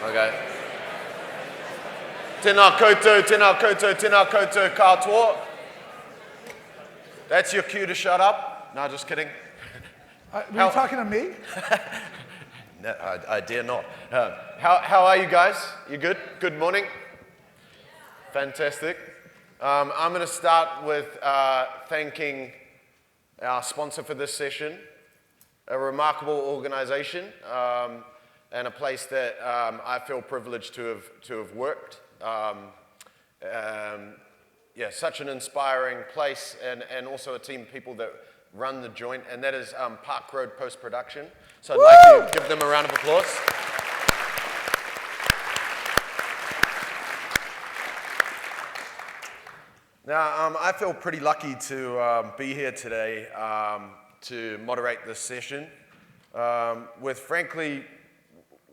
Okay. Tēnā koutou katoa. That's your cue to shut up. No, just kidding. Were you talking to me? No, I dare not. How are you guys? You good? Good morning? Fantastic. I'm going to start with thanking our sponsor for this session, a remarkable organization, and a place that I feel privileged to have worked. Yeah, such an inspiring place, and also a team of people that run the joint, and that is Park Road Post-Production. So I'd like to give them a round of applause. Now, I feel pretty lucky to be here today to moderate this session with, frankly,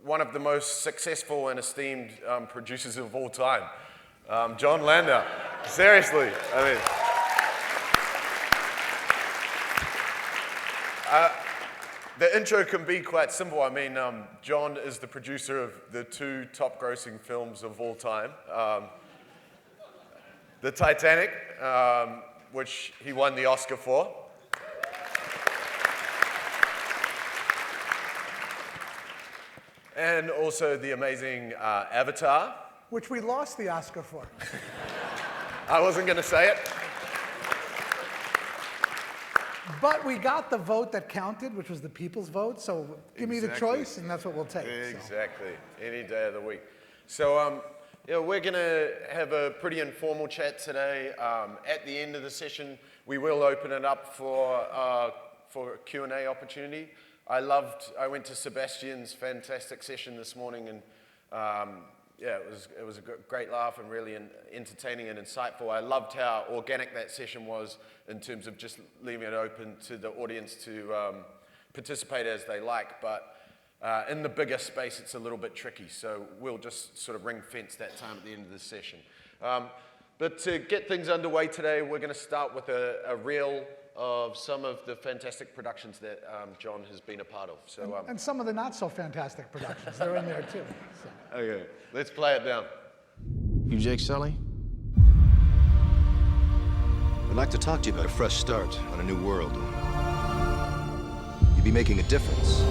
one of the most successful and esteemed producers of all time, Jon Landau. Seriously, I mean. The intro can be quite simple. I mean, Jon is the producer of the two top-grossing films of all time. The TITANIC, which he won the Oscar for. And also the amazing Avatar. Which we lost the Oscar for. I wasn't going to say it. But we got the vote that counted, which was the people's vote, so give me the choice, and that's what we'll take. Exactly, so. Any day of the week. So we're going to have a pretty informal chat today. At the end of the session, we will open it up for a Q&A opportunity. I went to Sebastian's fantastic session this morning, and yeah, it was a great laugh and really entertaining and insightful. I loved how organic that session was in terms of just leaving it open to the audience to participate as they like. But in the bigger space, it's a little bit tricky. So we'll just sort of ring fence that time at the end of the session. But to get things underway today, we're going to start with a reel of some of the fantastic productions that Jon has been a part of. So, and some of the not so fantastic productions, they're in there too. So. Okay, let's play it down. You Jake Sully? I'd like to talk to you about a fresh start on a new world. You'd be making a difference.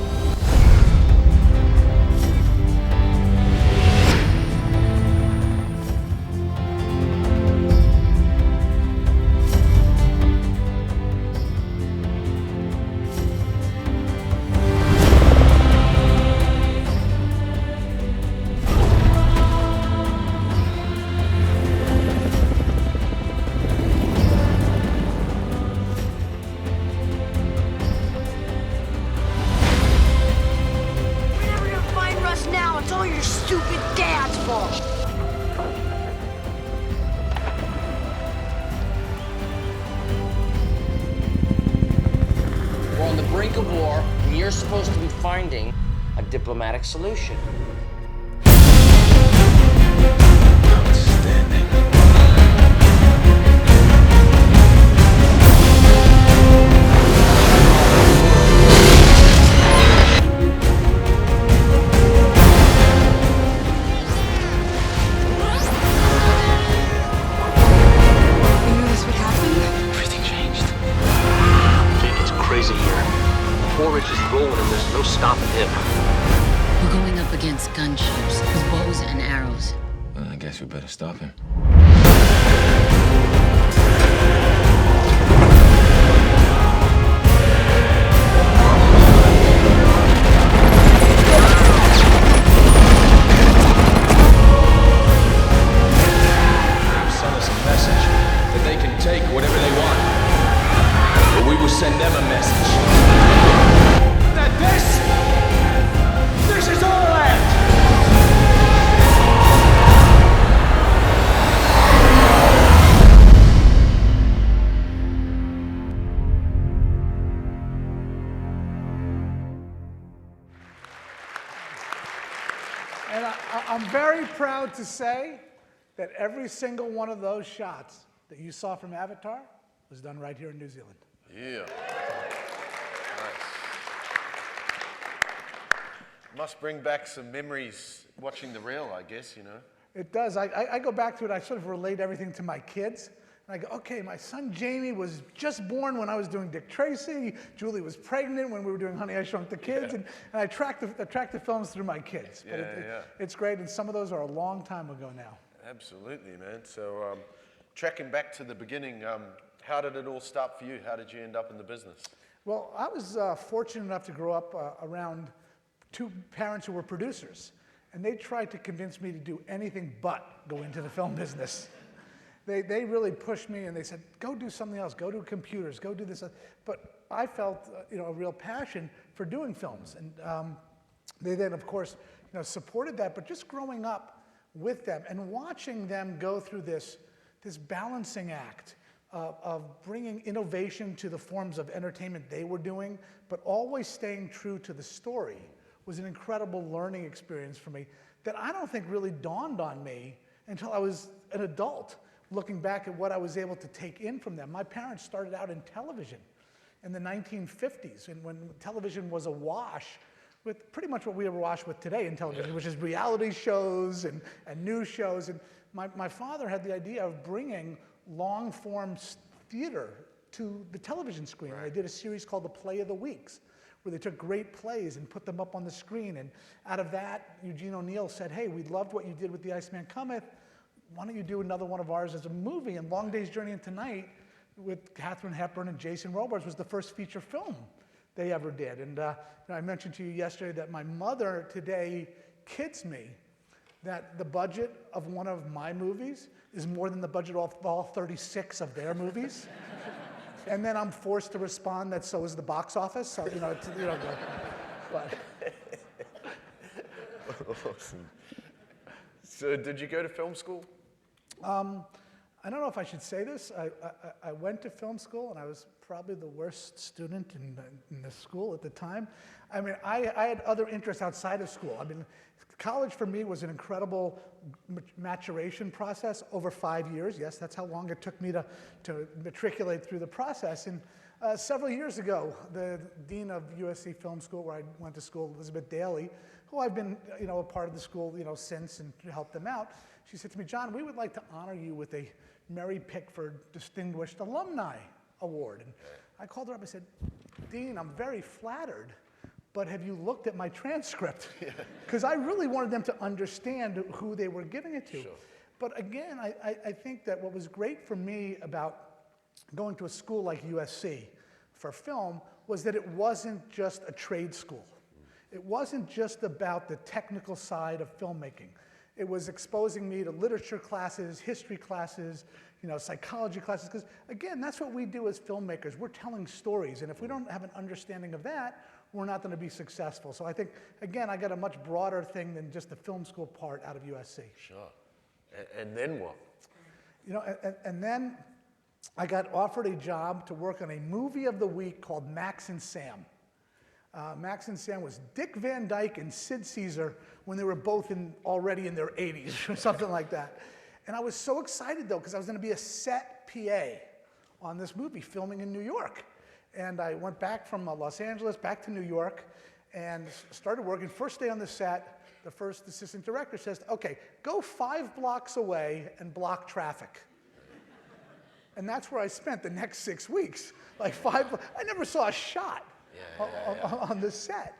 Diplomatic solution. Outstanding. We knew this would happen. Everything changed. Jake, it's crazy here. Quaritch is rolling and there's no stopping him. We're going up against gunships with bows and arrows. Well, I guess we better stop him. They've sent us a message that they can take whatever they want. But we will send them a message that this is our land! And I'm very proud to say that every single one of those shots that you saw from Avatar was done right here in New Zealand. Yeah. Nice. Must bring back some memories watching the reel, I guess, you know. It does. I go back to it. I sort of relate everything to my kids. And I go, okay, my son Jamie was just born when I was doing Dick Tracy. Julie was pregnant when we were doing Honey, I Shrunk the Kids. And I track the films through my kids. But it's great. And some of those are a long time ago now. Absolutely, man. So tracking back to the beginning, how did it all start for you? How did you end up in the business? Well, I was fortunate enough to grow up around two parents who were producers. And they tried to convince me to do anything but go into the film business. They really pushed me and they said, go do something else, go do computers, go do this. But I felt a real passion for doing films. And they then, of course, supported that. But just growing up with them and watching them go through this balancing act of bringing innovation to the forms of entertainment they were doing, but always staying true to the story was an incredible learning experience for me that I don't think really dawned on me until I was an adult, looking back at what I was able to take in from them. My parents started out in television in the 1950s, and when television was awash with pretty much what we are awash with today in television, which is reality shows and news shows. And my father had the idea of bringing long-form theater to the television screen. Right. They did a series called The Play of the Weeks, where they took great plays and put them up on the screen. And out of that, Eugene O'Neill said, hey, we loved what you did with The Iceman Cometh. Why don't you do another one of ours as a movie? And Long Day's Journey into Night with Katharine Hepburn and Jason Robards was the first feature film they ever did. And I mentioned to you yesterday that my mother today kids me that the budget of one of my movies is more than the budget of all 36 of their movies. And then I'm forced to respond that so is the box office. So, but. Awesome. So did you go to film school? I don't know if I should say this. I went to film school, and I was probably the worst student in the school at the time. I mean, I had other interests outside of school. I mean, college for me was an incredible maturation process over 5 years. Yes, that's how long it took me to matriculate through the process. And several years ago, the dean of USC Film School, where I went to school, Elizabeth Daly, who I've been a part of the school since and helped them out, she said to me, John, we would like to honor you with a Mary Pickford Distinguished Alumni Award. And I called her up and said, Dean, I'm very flattered, but have you looked at my transcript? Because I really wanted them to understand who they were giving it to. Sure. But again, I think that what was great for me about going to a school like USC for film was that it wasn't just a trade school. It wasn't just about the technical side of filmmaking. It was exposing me to literature classes, history classes, psychology classes, because again, that's what we do as filmmakers. We're telling stories, and if we don't have an understanding of that, we're not going to be successful. So I think, again, I got a much broader thing than just the film school part out of USC. Sure. And then what? And then I got offered a job to work on a movie of the week called Max and Sam. Max and Sam was Dick Van Dyke and Sid Caesar when they were both already in their 80s or something like that. And I was so excited, though, because I was going to be a set PA on this movie, filming in New York. And I went back from Los Angeles back to New York and started working. First day on the set, the first assistant director says, okay, go 5 blocks away and block traffic. And that's where I spent the next 6 weeks. I never saw a shot on the set.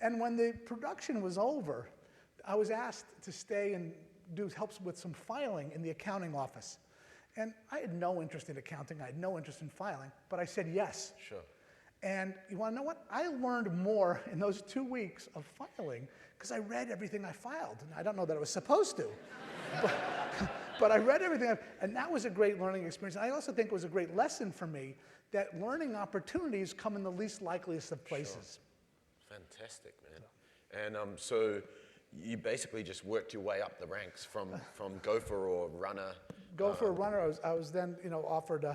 And when the production was over, I was asked to stay and do help with some filing in the accounting office. And I had no interest in accounting. I had no interest in filing, but I said yes. Sure. And you want to know what? I learned more in those 2 weeks of filing because I read everything I filed. And I don't know that I was supposed to, but I read everything. And that was a great learning experience. And I also think it was a great lesson for me that learning opportunities come in the least likeliest of places. Sure. Fantastic, man. And so you basically just worked your way up the ranks from gopher or runner. Gopher, runner. I was then offered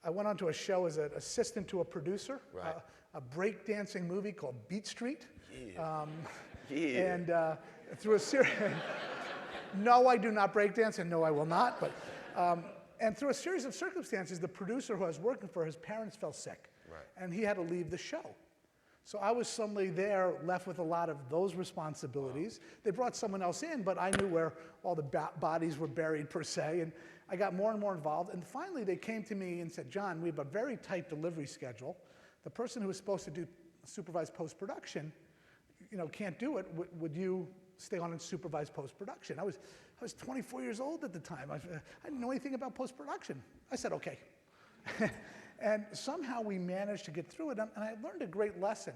I went on to a show as an assistant to a producer, right. A breakdancing movie called Beat Street. Yeah. And through a series, no, I do not breakdance, and no, I will not. But and through a series of circumstances, the producer who I was working for, his parents fell sick, right. and he had to leave the show. So I was suddenly there, left with a lot of those responsibilities. They brought someone else in, but I knew where all the bodies were buried, per se, and I got more and more involved. And finally, they came to me and said, John, we have a very tight delivery schedule. The person who was supposed to supervise post-production, can't do it. Would you stay on and supervise post-production? I was 24 years old at the time. I didn't know anything about post-production. I said, okay. And somehow we managed to get through it. And I learned a great lesson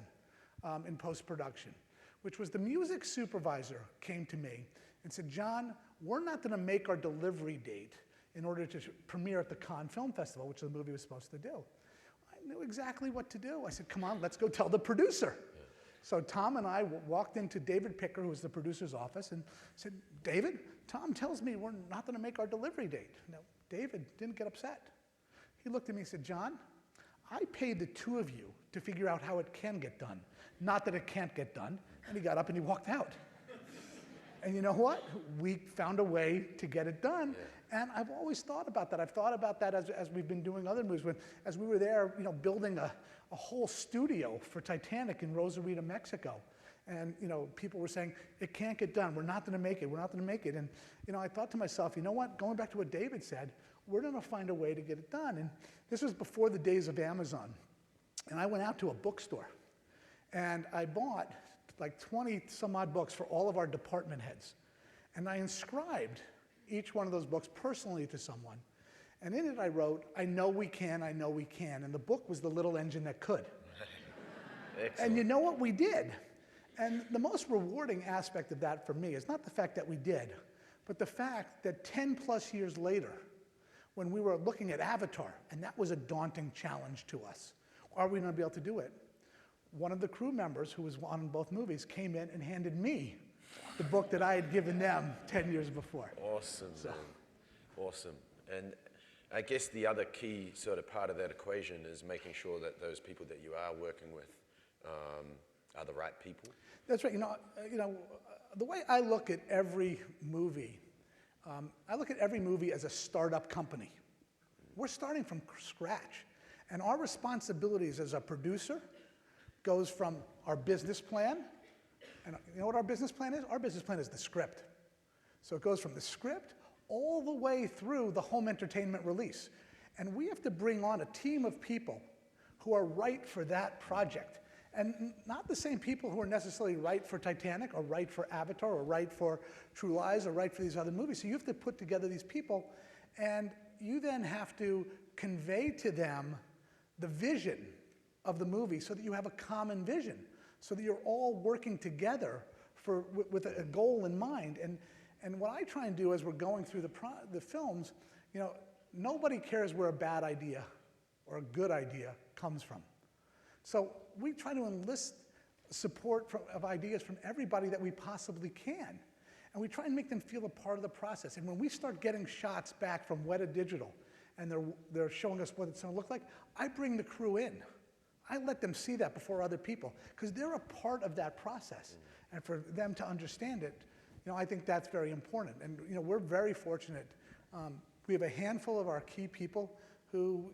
in post-production, which was the music supervisor came to me and said, John, we're not going to make our delivery date in order to premiere at the Cannes Film Festival, which the movie was supposed to do. I knew exactly what to do. I said, come on, let's go tell the producer. So Tom and I walked into David Picker, who was the producer's office, and said, David, Tom tells me we're not going to make our delivery date. Now, David didn't get upset. He looked at me and said, John, I paid the two of you to figure out how it can get done, not that it can't get done. And he got up and he walked out. And you know what? We found a way to get it done. And I've always thought about that. I've thought about that as we've been doing other movies. As we were there, building a whole studio for Titanic in Rosarito, Mexico. And people were saying, it can't get done. We're not going to make it. We're not going to make it. And I thought to myself, you know what? Going back to what David said, we're going to find a way to get it done. And this was before the days of Amazon. And I went out to a bookstore. And I bought like 20 some odd books for all of our department heads. And I inscribed each one of those books personally to someone. And in it I wrote, I know we can, I know we can. And the book was The Little Engine That Could. And you know what? We did. And the most rewarding aspect of that for me is not the fact that we did, but the fact that 10 plus years later, when we were looking at Avatar, and that was a daunting challenge to us, are we going to be able to do it? One of the crew members who was on both movies came in and handed me the book that I had given them 10 years before. Awesome, man. Awesome. And I guess the other key sort of part of that equation is making sure that those people that you are working with are the right people. That's right. The way I look at every movie, I look at every movie as a startup company. We're starting from scratch. And our responsibilities as a producer goes from our business plan. And you know what our business plan is? Our business plan is the script. So it goes from the script all the way through the home entertainment release. And we have to bring on a team of people who are right for that project. And not the same people who are necessarily right for Titanic or right for Avatar or right for True Lies or right for these other movies. So you have to put together these people, and you then have to convey to them the vision of the movie so that you have a common vision, so that you're all working together with a goal in mind. And what I try and do as we're going through the films, nobody cares where a bad idea or a good idea comes from. So we try to enlist support of ideas from everybody that we possibly can. And we try and make them feel a part of the process. And when we start getting shots back from Weta Digital, and they're showing us what it's going to look like, I bring the crew in. I let them see that before other people, because they're a part of that process. And for them to understand it, I think that's very important. And we're very fortunate. We have a handful of our key people who,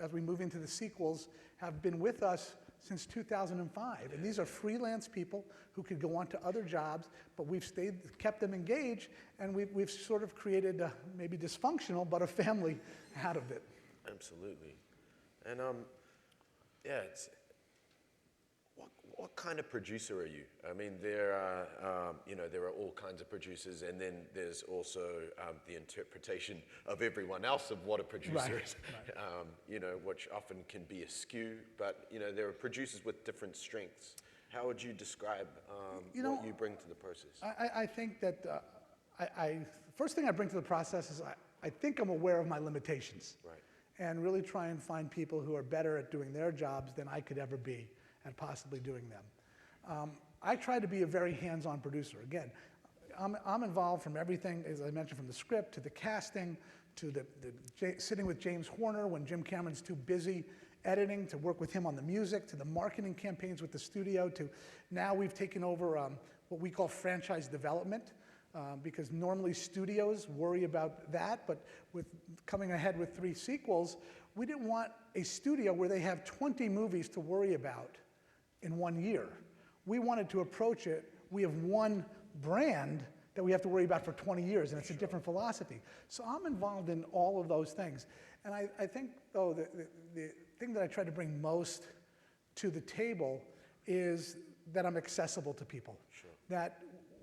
as we move into the sequels, have been with us since 2005. And these are freelance people who could go on to other jobs, but we've kept them engaged, and we've sort of created maybe dysfunctional, but a family out of it. Absolutely. And what kind of producer are you? I mean, there are all kinds of producers, and then there's also the interpretation of everyone else of what a producer is, which often can be askew. But there are producers with different strengths. How would you describe what you bring to the process? I think that first thing I bring to the process is I think I'm aware of my limitations, and really try and find people who are better at doing their jobs than I could ever be at possibly doing them. I try to be a very hands-on producer. Again, I'm involved from everything, as I mentioned, from the script to the casting, to sitting with James Horner when Jim Cameron's too busy editing, to work with him on the music, to the marketing campaigns with the studio, to now we've taken over what we call franchise development, because normally studios worry about that, but with coming ahead with 3 sequels, we didn't want a studio where they have 20 movies to worry about in 1 year. We wanted to approach it, we have one brand that we have to worry about for 20 years, and it's a different philosophy. So I'm involved in all of those things. And I think, though, the thing that I try to bring most to the table is that I'm accessible to people. Sure. That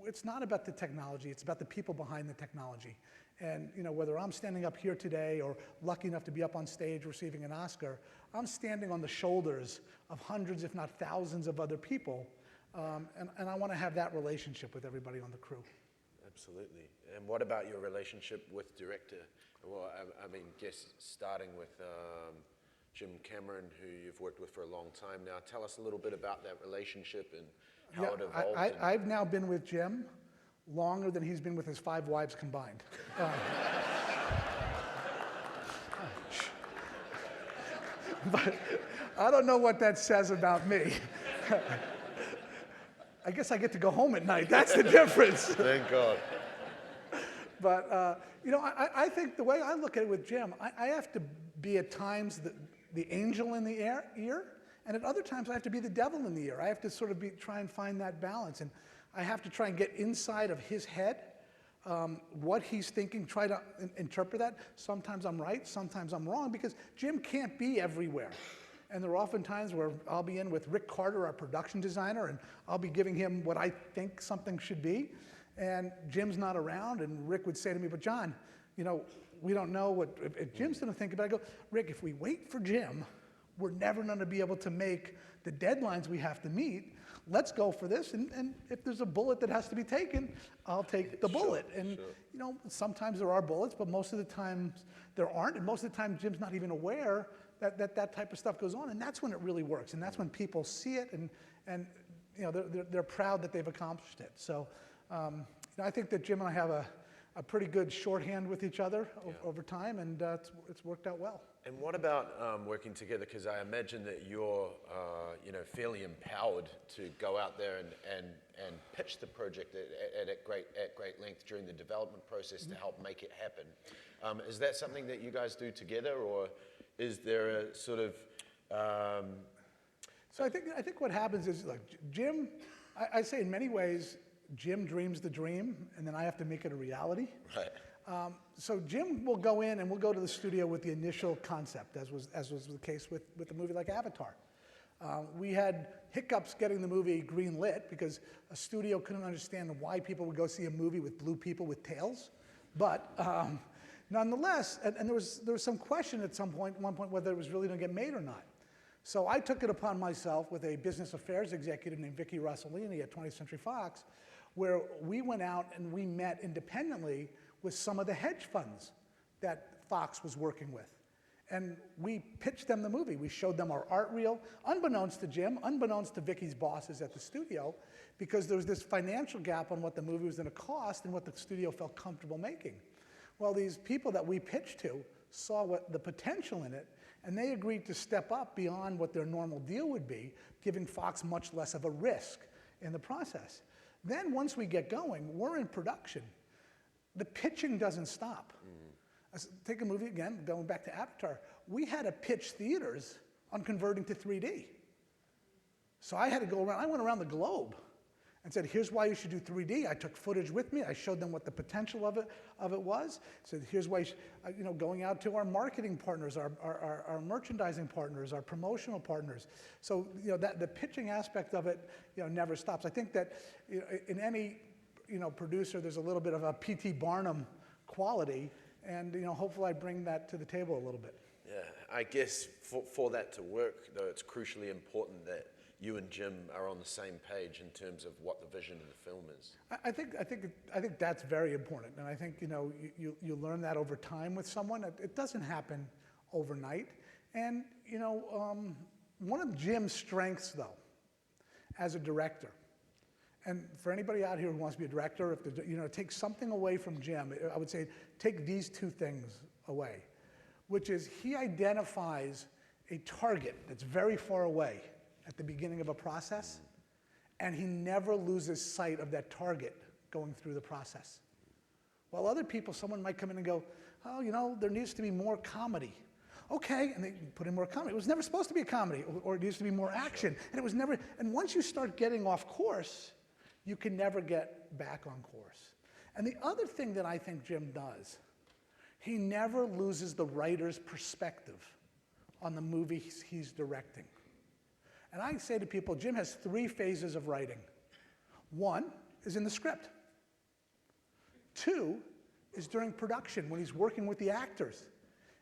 it's not about the technology, it's about the people behind the technology. And whether I'm standing up here today or lucky enough to be up on stage receiving an Oscar, I'm standing on the shoulders of hundreds, if not thousands, of other people. And I want to have that relationship with everybody on the crew. Absolutely. And what about your relationship with director? Well, I mean, guess starting with Jim Cameron, who you've worked with for a long time now. Tell us a little bit about that relationship and how it evolved. I've now been with Jim longer than he's been with his 5 wives combined. But I don't know what that says about me. I guess I get to go home at night. That's the difference. Thank God. But, I think the way I look at it with Jim, I have to be at times the angel in the ear, and at other times I have to be the devil in the ear. I have to sort of try and find that balance, and I have to try and get inside of his head, what he's thinking, try to interpret that. Sometimes I'm right, sometimes I'm wrong, because Jim can't be everywhere. And there are often times where I'll be in with Rick Carter, our production designer, and I'll be giving him what I think something should be. And Jim's not around, and Rick would say to me, but John, we don't know what, if Jim's gonna think about it. I go, Rick, if we wait for Jim, we're never gonna be able to make the deadlines we have to meet. Let's go for this, and if there's a bullet that has to be taken, I'll take the bullet. And sometimes there are bullets, but most of the times there aren't, and most of the time Jim's not even aware that type of stuff goes on, and that's when it really works, and that's when people see it, and they're proud that they've accomplished it. So I think that Jim and I have a pretty good shorthand with each other over time, and it's worked out well. And what about working together? Because I imagine that you're fairly empowered to go out there and pitch the project at great length during the development process to help make it happen. Is that something that you guys do together, or is there a sort of? So I think what happens is, like, Jim, I say in many ways, Jim dreams the dream, and then I have to make it a reality. Right. So Jim will go in and we'll go to the studio with the initial concept, as was the case with a movie like Avatar. We had hiccups getting the movie green lit because a studio couldn't understand why people would go see a movie with blue people with tails. But nonetheless, and there was some question at one point whether it was really going to get made or not. So I took it upon myself with a business affairs executive named Vicky Rossellini at 20th Century Fox, where we went out and we met independently with some of the hedge funds that Fox was working with. And we pitched them the movie. We showed them our art reel, unbeknownst to Jim, unbeknownst to Vicky's bosses at the studio, because there was this financial gap on what the movie was going to cost and what the studio felt comfortable making. Well, these people that we pitched to saw the potential in it, and they agreed to step up beyond what their normal deal would be, giving Fox much less of a risk in the process. Then once we get going, we're in production. The pitching doesn't stop. Take a movie again, going back to Avatar. We had to pitch theaters on converting to 3D. So I had to go around, I went around the globe and said, here's why you should do 3D. I took footage with me. I showed them what the potential of it was. Said, here's why, going out to our marketing partners, our merchandising partners, our promotional partners. So, the pitching aspect of it, never stops. I think that in any, producer, there's a little bit of a P.T. Barnum quality, and, hopefully I bring that to the table a little bit. Yeah, I guess for that to work, though, it's crucially important that you and Jim are on the same page in terms of what the vision of the film is. I think that's very important, and I think you learn that over time with someone. It doesn't happen overnight, and one of Jim's strengths, though, as a director, and for anybody out here who wants to be a director, if take something away from Jim, I would say take these two things away, which is he identifies a target that's very far away at the beginning of a process, and he never loses sight of that target going through the process. While other people, someone might come in and go, oh, there needs to be more comedy. Okay, and they put in more comedy. It was never supposed to be a comedy, or it used to be more action. And it was never, and once you start getting off course, you can never get back on course. And the other thing that I think Jim does, he never loses the writer's perspective on the movie he's directing. And I say to people, Jim has 3 phases of writing. 1 is in the script. 2 is during production, when he's working with the actors,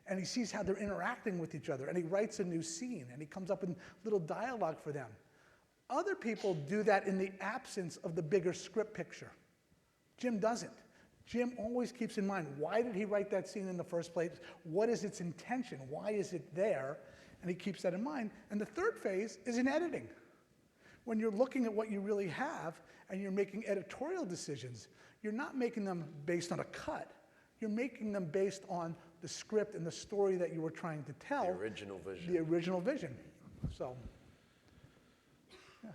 and he sees how they're interacting with each other, and he writes a new scene, and he comes up with little dialogue for them. Other people do that in the absence of the bigger script picture. Jim doesn't. Jim always keeps in mind, why did he write that scene in the first place? What is its intention? Why is it there? And he keeps that in mind. And the third phase is in editing. When you're looking at what you really have and you're making editorial decisions, you're not making them based on a cut. You're making them based on the script and the story that you were trying to tell. The original vision. The original vision. So, yeah.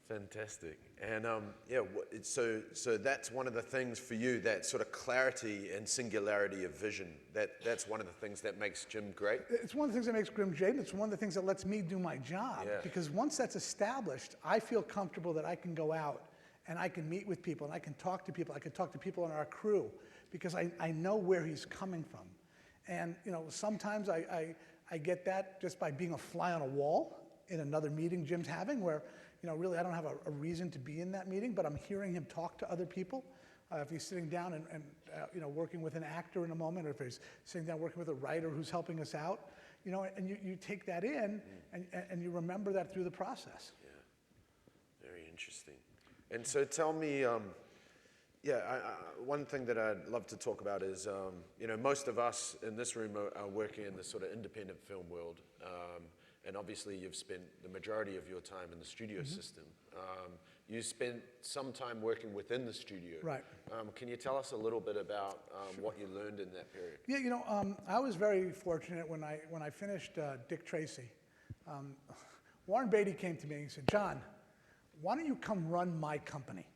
Fantastic. And yeah, so that's one of the things for you, that sort of clarity and singularity of vision. That's one of the things that makes Jim great. It's one of the things that makes Jim great. It's one of the things that lets me do my job. Yeah. Because once that's established, I feel comfortable that I can go out and I can meet with people and I can talk to people. I can talk to people in our crew because I know where he's coming from. And you know, sometimes I get that just by being a fly on a wall in another meeting Jim's having, where you know, really I don't have a reason to be in that meeting, but I'm hearing him talk to other people. If he's sitting down and you know, working with an actor in a moment, or if he's sitting down working with a writer who's helping us out, you know, and you take that in and you remember that through the process. Yeah, very interesting. And so tell me, one thing that I'd love to talk about is, you know, most of us in this room are working in the sort of independent film world. And obviously you've spent the majority of your time in the studio system. You spent some time working within the studio. Right. Can you tell us a little bit about what you learned in that period? Yeah, you know, I was very fortunate when I finished Dick Tracy. Warren Beatty came to me and he said, John, why don't you come run my company?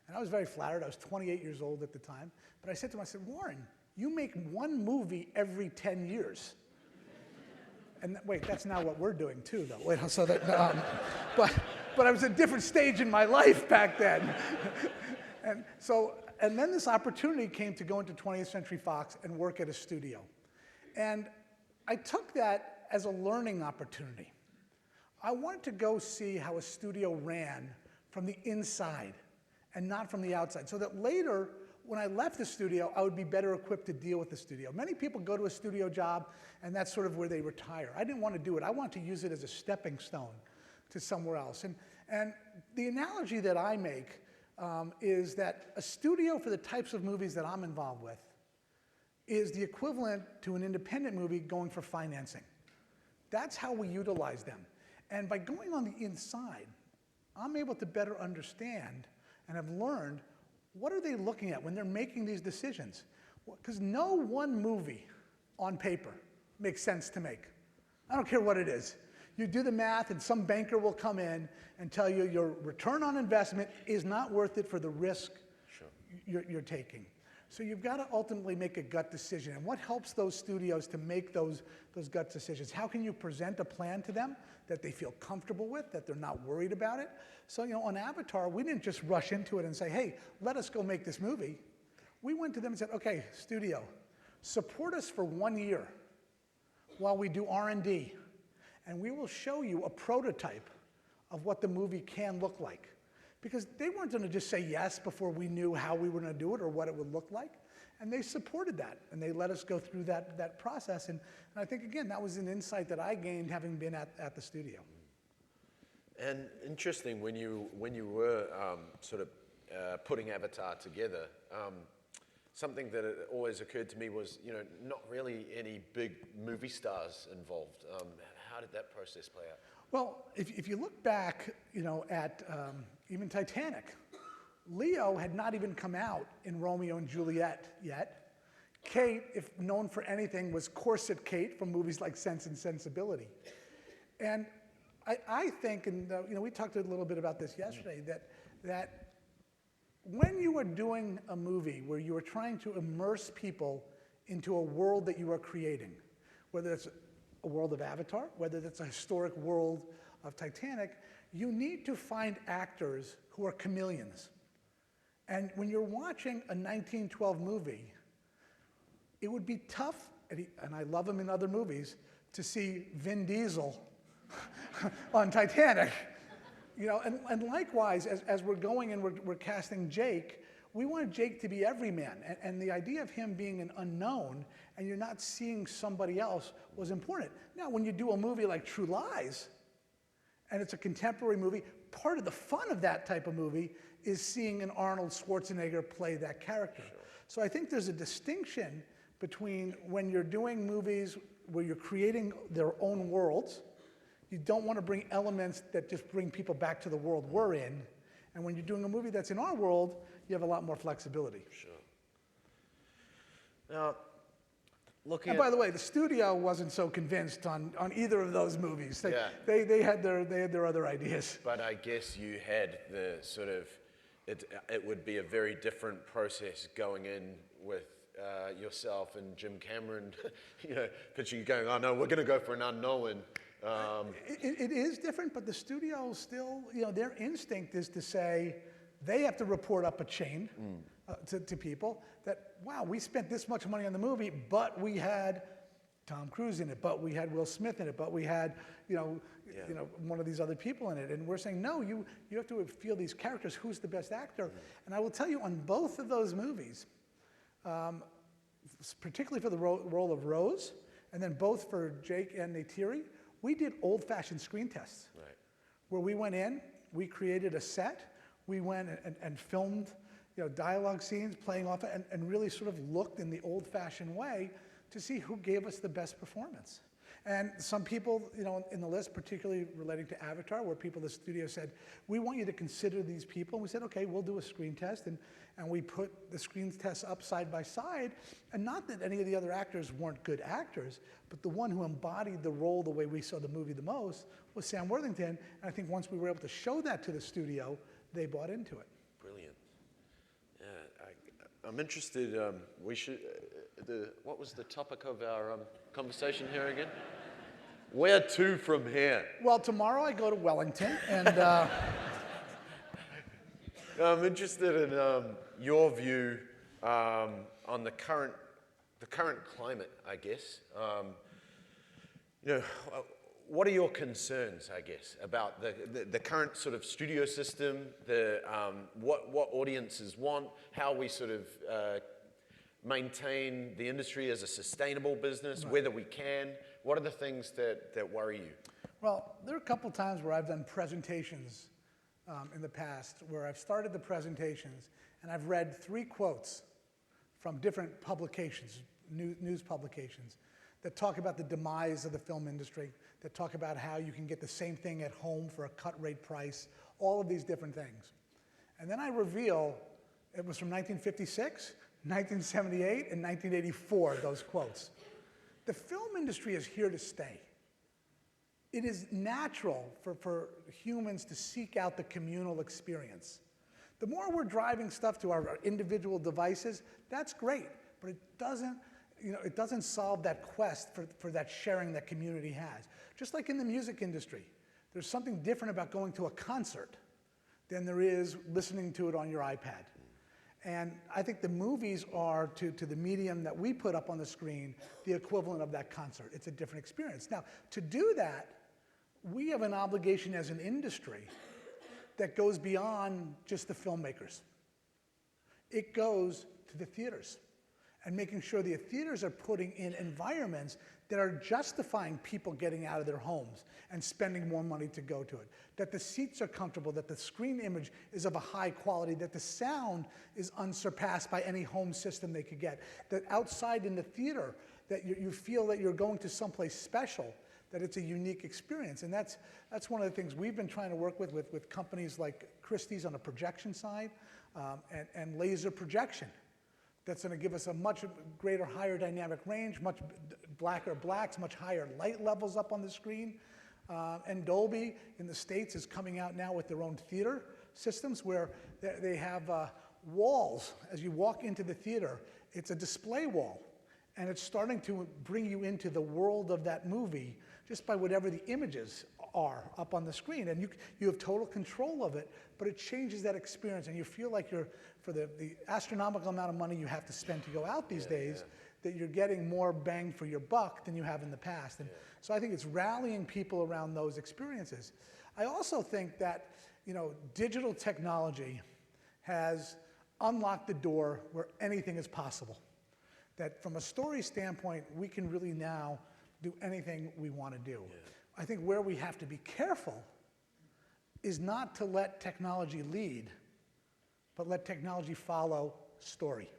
And I was very flattered. I was 28 years old at the time. But I said to him, I said, Warren, you make one movie every 10 years. And wait, that's not what we're doing too, though. Wait, so that, but I was at a different stage in my life back then. and then this opportunity came to go into 20th Century Fox and work at a studio. And I took that as a learning opportunity. I wanted to go see how a studio ran from the inside and not from the outside, so that later, when I left the studio, I would be better equipped to deal with the studio. Many people go to a studio job, and that's sort of where they retire. I didn't want to do it. I wanted to use it as a stepping stone to somewhere else. And the analogy that I make is that a studio for the types of movies that I'm involved with is the equivalent to an independent movie going for financing. That's how we utilize them. And by going on the inside, I'm able to better understand and have learned, what are they looking at when they're making these decisions? Because no one movie on paper makes sense to make. I don't care what it is. You do the math and some banker will come in and tell you your return on investment is not worth it for the risk you're taking. So you've got to ultimately make a gut decision. And what helps those studios to make those gut decisions? How can you present a plan to them that they feel comfortable with, that they're not worried about it? So, you know, on Avatar, we didn't just rush into it and say, hey, let us go make this movie. We went to them and said, okay, studio, support us for 1 year while we do R&D, and we will show you a prototype of what the movie can look like. Because they weren't going to just say yes before we knew how we were going to do it or what it would look like. And they supported that, and they let us go through that process. And I think, again, that was an insight that I gained having been at the studio. And interesting, when you were sort of putting Avatar together, something that always occurred to me was, you know, not really any big movie stars involved. How did that process play out? Well, if you look back, you know, at even Titanic, Leo had not even come out in Romeo and Juliet yet. Kate, if known for anything, was Corset Kate from movies like Sense and Sensibility. And I think, and you know, we talked a little bit about this yesterday, that when you are doing a movie where you are trying to immerse people into a world that you are creating, whether it's a world of Avatar, whether it's a historic world of Titanic, you need to find actors who are chameleons. And when you're watching a 1912 movie, it would be tough, and I love him in other movies, to see Vin Diesel on Titanic. You know, and likewise, as we're going and we're casting Jake, we wanted Jake to be everyman. And the idea of him being an unknown and you're not seeing somebody else was important. Now, when you do a movie like True Lies, and it's a contemporary movie, part of the fun of that type of movie is seeing an Arnold Schwarzenegger play that character. Sure. So I think there's a distinction between when you're doing movies where you're creating their own worlds, you don't want to bring elements that just bring people back to the world we're in. And when you're doing a movie that's in our world, you have a lot more flexibility. Sure. Now, and by the way, the studio wasn't so convinced on either of those movies. They had their other ideas. But I guess you had the sort of, it would be a very different process going in with yourself and Jim Cameron, you know, pitching, going, oh no, we're going to go for an unknown. It is different, but the studio still, you know, their instinct is to say they have to report up a chain to people that, wow, we spent this much money on the movie, but we had Tom Cruise in it, but we had Will Smith in it, but we had, you know, one of these other people in it. And we're saying, no, you have to feel these characters. Who's the best actor? And I will tell you, on both of those movies, particularly for the role of Rose, and then both for Jake and Neytiri, we did old-fashioned screen tests, where we went in, we created a set, we went and filmed, you know, dialogue scenes playing off it, and really sort of looked in the old-fashioned way to see who gave us the best performance. And some people, you know, in the list, particularly relating to Avatar, where people, the studio said, we want you to consider these people. And we said, okay, we'll do a screen test. And we put the screen tests up side by side. And not that any of the other actors weren't good actors, but the one who embodied the role the way we saw the movie the most was Sam Worthington. And I think once we were able to show that to the studio, they bought into it. Brilliant. Yeah, I'm interested, we should, what was the topic of our conversation here again? Where to from here? Well, tomorrow I go to Wellington, and I'm interested in your view on the current climate, I guess. You know, what are your concerns, I guess, about the current sort of studio system, what audiences want, how we sort of maintain the industry as a sustainable business, whether we can? What are the things that worry you? Well, there are a couple times where I've done presentations in the past where I've started the presentations and I've read 3 quotes from different publications, news publications, that talk about the demise of the film industry, that talk about how you can get the same thing at home for a cut rate price, all of these different things. And then I reveal it was from 1956, 1978, and 1984, those quotes. The film industry is here to stay. It is natural for humans to seek out the communal experience. The more we're driving stuff to our individual devices, that's great, but it doesn't solve that quest for that sharing that community has. Just like in the music industry, there's something different about going to a concert than there is listening to it on your iPad. And I think the movies are, to the medium that we put up on the screen, the equivalent of that concert. It's a different experience. Now, to do that, we have an obligation as an industry that goes beyond just the filmmakers. It goes to the theaters and making sure the theaters are putting in environments that are justifying people getting out of their homes and spending more money to go to it. That the seats are comfortable, that the screen image is of a high quality, that the sound is unsurpassed by any home system they could get. That outside in the theater, that you feel that you're going to someplace special, that it's a unique experience. And that's one of the things we've been trying to work with companies like Christie's on the projection side and laser projection. That's going to give us a much greater, higher dynamic range, much blacker blacks, much higher light levels up on the screen. And Dolby in the States is coming out now with their own theater systems where they have walls. As you walk into the theater, it's a display wall. And it's starting to bring you into the world of that movie just by whatever the images are up on the screen. And you have total control of it, but it changes that experience. And you feel like you're, for the astronomical amount of money you have to spend to go out these days, that you're getting more bang for your buck than you have in the past. And so I think it's rallying people around those experiences. I also think that, you know, digital technology has unlocked the door where anything is possible. That from a story standpoint, we can really now do anything we want to do. I think where we have to be careful is not to let technology lead, but let technology follow story.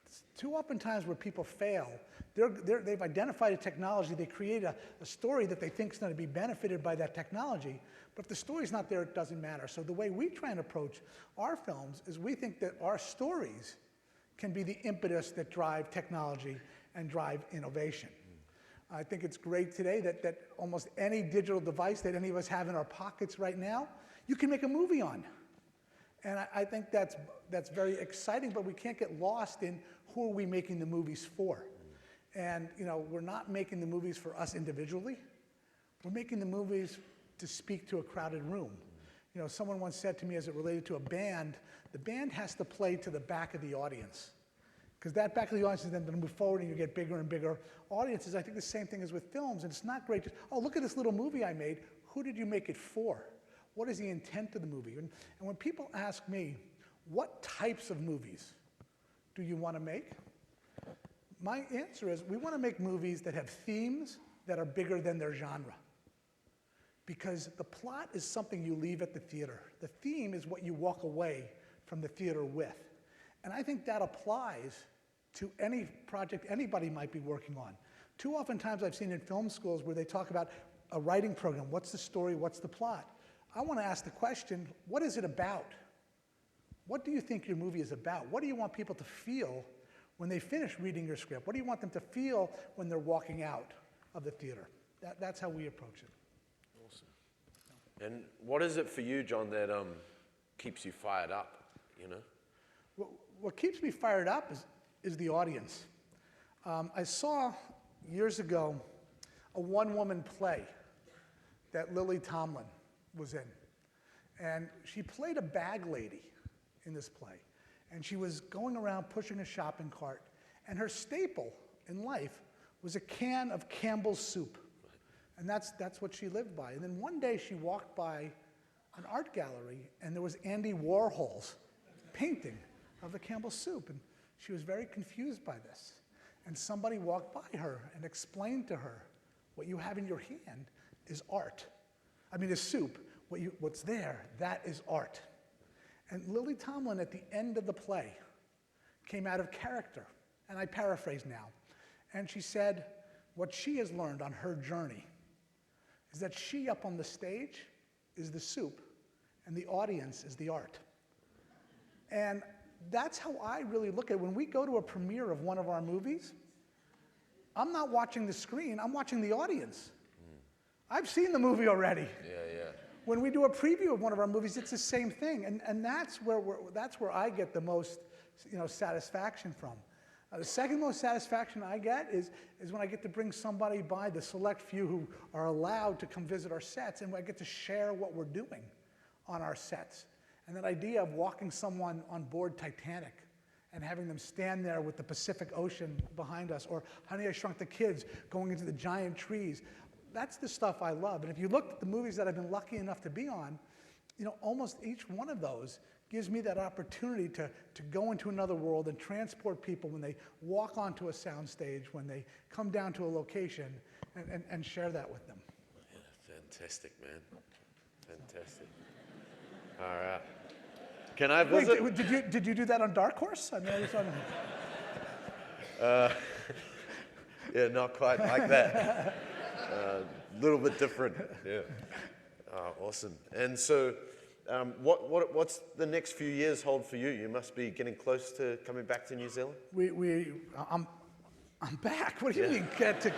It's too often times where people fail, they've identified a technology, they create a story that they think is going to be benefited by that technology, but if the story's not there, it doesn't matter. So the way we try and approach our films is we think that our stories can be the impetus that drive technology and drive innovation. I think it's great today that almost any digital device that any of us have in our pockets right now, you can make a movie on. And I think that's very exciting, but we can't get lost in who are we making the movies for. And you know, we're not making the movies for us individually. We're making the movies to speak to a crowded room. You know, someone once said to me as it related to a band, the band has to play to the back of the audience. Because that back of the audience is then going to move forward and you get bigger and bigger audiences. I think the same thing is with films. And it's not great just, oh, look at this little movie I made. Who did you make it for? What is the intent of the movie? And when people ask me, what types of movies do you want to make? My answer is, we want to make movies that have themes that are bigger than their genre. Because the plot is something you leave at the theater. The theme is what you walk away from the theater with. And I think that applies to any project anybody might be working on. Too often times I've seen in film schools where they talk about a writing program. What's the story? What's the plot? I want to ask the question, what is it about? What do you think your movie is about? What do you want people to feel when they finish reading your script? What do you want them to feel when they're walking out of the theater? That's how we approach it. Awesome. And what is it for you, John, that keeps you fired up, you know? What keeps me fired up is the audience. I saw years ago a one-woman play that Lily Tomlin was in. And she played a bag lady in this play. And she was going around pushing a shopping cart. And her staple in life was a can of Campbell's soup. And that's what she lived by. And then one day she walked by an art gallery and there was Andy Warhol's painting of the Campbell's soup. And she was very confused by this. And somebody walked by her and explained to her, what you have in your hand is art. I mean, is soup. What's there, that is art. And Lily Tomlin, at the end of the play, came out of character. And I paraphrase now. And she said, what she has learned on her journey is that she up on the stage is the soup, and the audience is the art. And that's how I really look at it. When we go to a premiere of one of our movies, I'm not watching the screen, I'm watching the audience. I've seen the movie already. Yeah. When we do a preview of one of our movies, it's the same thing. And that's where I get the most satisfaction from. The second most satisfaction I get is when I get to bring somebody by, the select few who are allowed to come visit our sets, and I get to share what we're doing on our sets. And that idea of walking someone on board Titanic and having them stand there with the Pacific Ocean behind us, or Honey, I Shrunk the Kids going into the giant trees. That's the stuff I love. And if you look at the movies that I've been lucky enough to be on, almost each one of those gives me that opportunity to go into another world and transport people when they walk onto a soundstage, when they come down to a location, and share that with them. Yeah, fantastic, man. Fantastic. All right. Can I visit? Wait, did you do that on Dark Horse? I mean, I was on... Yeah, not quite like that. A little bit different. Yeah. Awesome. And so, what's the next few years hold for you? You must be getting close to coming back to New Zealand. I'm back. What do you mean get to?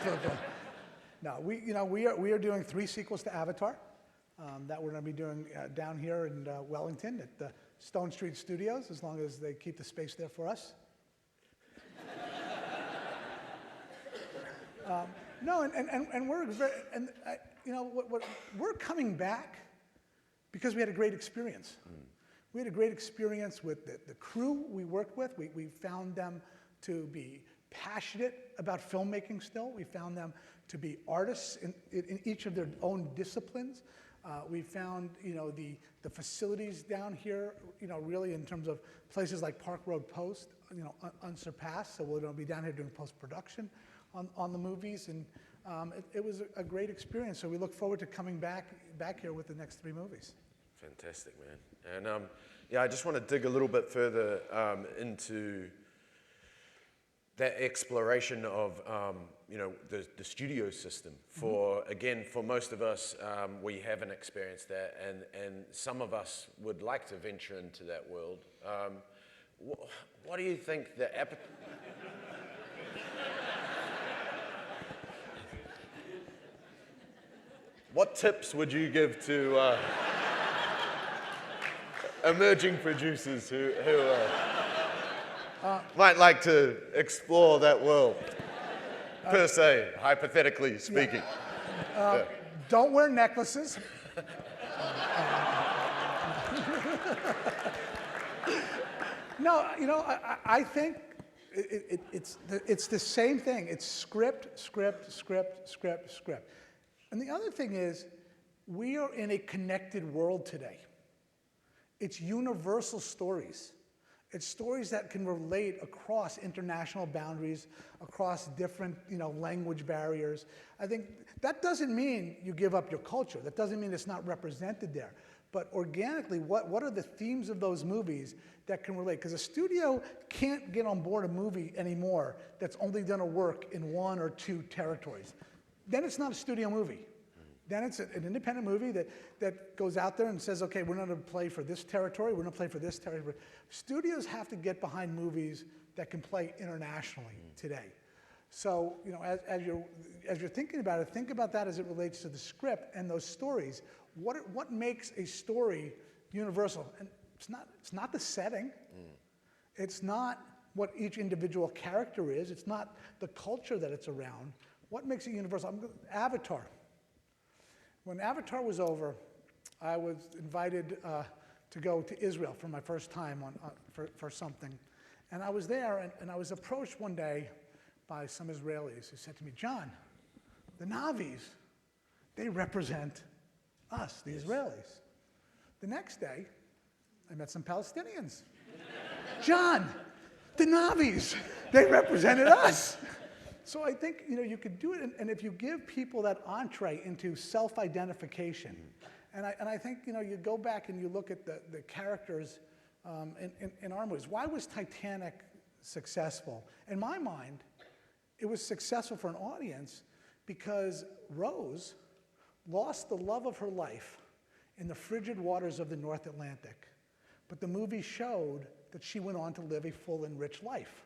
No, we are doing 3 sequels to Avatar that we're going to be doing down here in Wellington at the Stone Street Studios, as long as they keep the space there for us. No, and we're very, and you know, we're coming back because we had a great experience. We had a great experience with the crew we worked with. We found them to be passionate about filmmaking still. We found them to be artists in each of their own disciplines. We found, you know, the facilities down here, you know, really in terms of places like Park Road Post, you know, unsurpassed. So we'll be down here doing post-production on the movies, and it was a great experience. So we look forward to coming back here with the next 3 movies. Fantastic, man. And yeah, I just want to dig a little bit further into that exploration of you know, the studio system. For again, for most of us, we haven't experienced that, and some of us would like to venture into that world. What do you think the what tips would you give to emerging producers who might like to explore that world, per se, hypothetically speaking? Don't wear necklaces. No, you know, I think it's the same thing. It's script, script, script, script, script. And the other thing is, we are in a connected world today. It's universal stories. It's stories that can relate across international boundaries, across different, you know, language barriers. I think that doesn't mean you give up your culture. That doesn't mean it's not represented there. But organically, what are the themes of those movies that can relate? Because a studio can't get on board a movie anymore that's only going to work in 1 or 2 territories. Then it's not a studio movie. Then it's an independent movie that goes out there and says, okay, we're going to play for this territory, we're going to play for this territory. Studios have to get behind movies that can play internationally today. So, you know, as you're thinking about it, think about that as it relates to the script and those stories. What makes a story universal? And it's not the setting. It's not what each individual character is. It's not the culture that it's around. What makes it universal? Avatar. When Avatar was over, I was invited to go to Israel for my first time for something. And I was there, and I was approached one day by some Israelis who said to me, John, the Na'vis, they represent us, the Israelis. The next day, I met some Palestinians. John, the Na'vis, they represented us. So I think, you know, you could do it, and if you give people that entree into self-identification, and I think, you know, you go back and you look at the characters in our movies. Why was Titanic successful? In my mind, it was successful for an audience because Rose lost the love of her life in the frigid waters of the North Atlantic. But the movie showed that she went on to live a full and rich life.